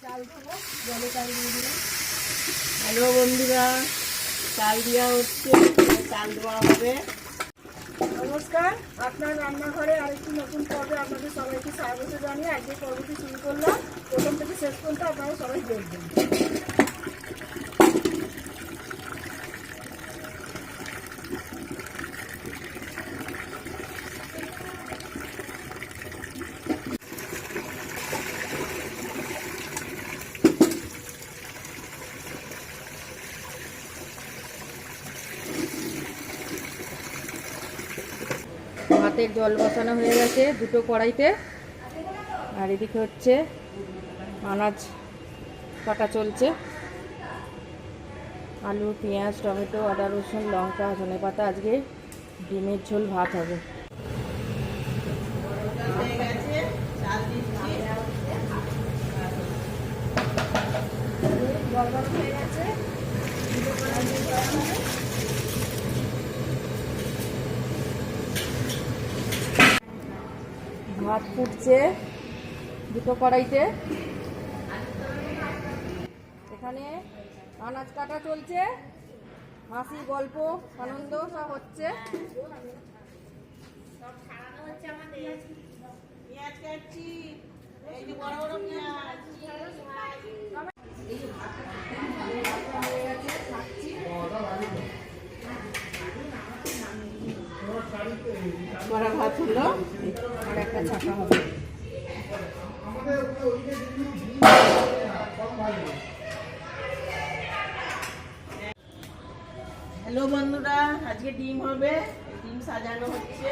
চাল দেবো, জলে চাল দিয়ে দিলাম। হ্যালো বন্ধুরা, চাল দেওয়া হচ্ছে, চাল দেওয়া হবে। নমস্কার, আপনার রান্নাঘরে আরেকটি নতুন পর্বে আপনাদের সবাইকে স্বাগত জানিয়ে আজকে পর্বটি শুরু করলাম। প্রথম থেকে শেষ পর্যন্ত আপনারা সবাই দেখবেন। ভাতের জল বসানো হয়ে গেছে দুটো কড়াইতে, আর এদিকে হচ্ছে আনাজ কাটা চলছে। আলু, পেঁয়াজ, টমেটো, আদা, রসুন, লঙ্কা, ধনেপাতা, আজকে ডিমের ঝোল ভাত হবে। ভাত ফুটছে দুটো কড়াইতে, এখানে আনাজ কাটা চলছে, হাসি, গল্প, আনন্দ সব হচ্ছে। পেঁয়াজ কাটছি, এই যে বড় বড় পেঁয়াজ। কড়া ভাত হলো, আর একটা ছাকা হবে। হ্যালো বন্ধুরা, আজকে ডিম হবে, ডিম সাজানো হচ্ছে।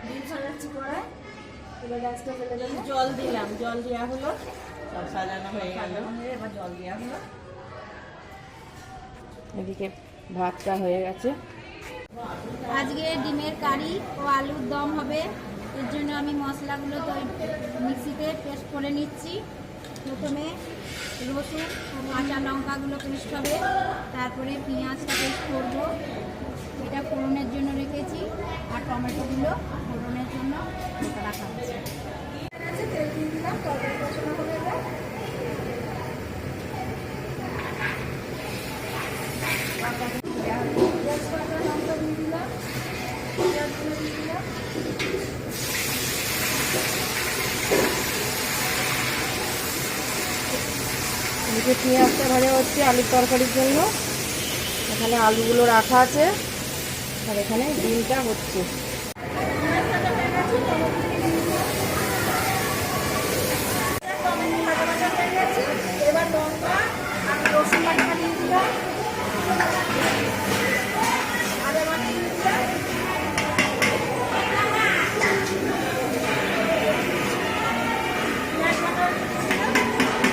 ডিম সাজাচ্ছি কড়াই, এবার গ্যাসটা ফেলে দেবো। জল দিলাম, জল দেওয়া হলো, সব সাজানো হয়ে গেল। এবার জল দেওয়া হলো। এদিকে ভাতটা হয়ে গেছে। আজকে ডিমের কারি ও আলুর দম হবে, এর জন্য আমি মশলাগুলো তো মিক্সিতে পেস্ট করে নিচ্ছি। প্রথমে রসুন ও কাঁচা লঙ্কাগুলো পেস্ট হবে, তারপরে পেঁয়াজটা পেস্ট করবো, এটা ফোড়নের জন্য রেখেছি, আর টমেটোগুলো ফোড়নের জন্য রাখা হচ্ছে। তেল দিয়ে দিলাম, তরকারি বসানো হবে। এবার তেজপাতা, লঙ্কা দিয়ে দিলাম, পেঁয়াজগুলো দিয়ে দিলাম। এদিকে পেঁয়াজটা ভাজা হচ্ছে আলুর তরকারির জন্য। এখানে আলুগুলো রাখা আছে, আর এখানে ডিমটা হচ্ছে। এবার লঙ্কা আর রসুন বাটা দিয়ে দিলাম, আদা বাটা দিয়ে দিলাম, পেঁয়াজ বাটা দিয়ে দিলাম।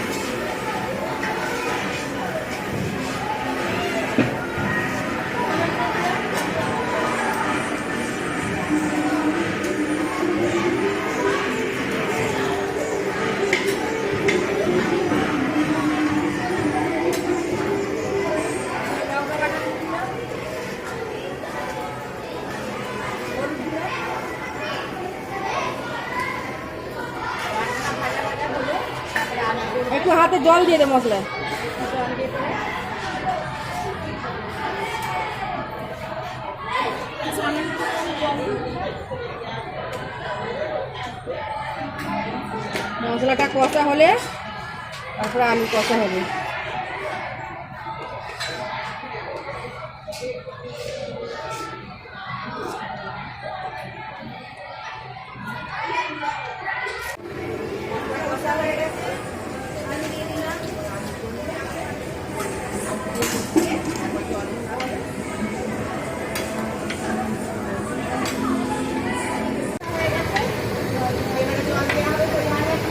লঙ্কা বাটা দিয়ে দিলাম, হলুদ দিলাম। ভাজা ভাজা হলে তারপরে আলু দিয়ে একটু হাতে জল দিয়ে দে মশলায়। জল দিয়ে দেবো। সামান্য একটু জল দিই। মশলাটা কষা হলে তারপরে আলু কষা হবে। কষা হয়ে গেছে, আলু দিয়ে দিলাম। হয়ে গেছে, এবারে জল দেওয়া হবে পরিমাণ মতো।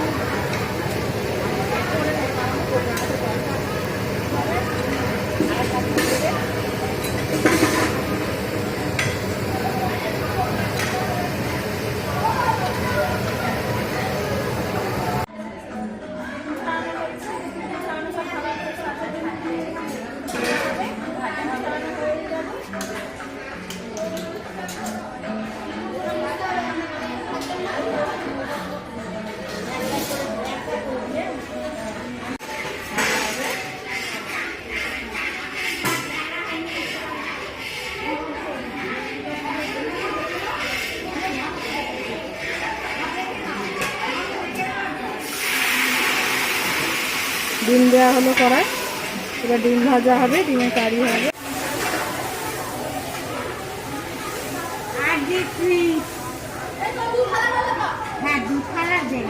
ডিম দেওয়া হলো কড়াই, এবার ডিম ভাজা হবে, ডিমের কারি হবে। হ্যাঁ, দুধ কালার দেন।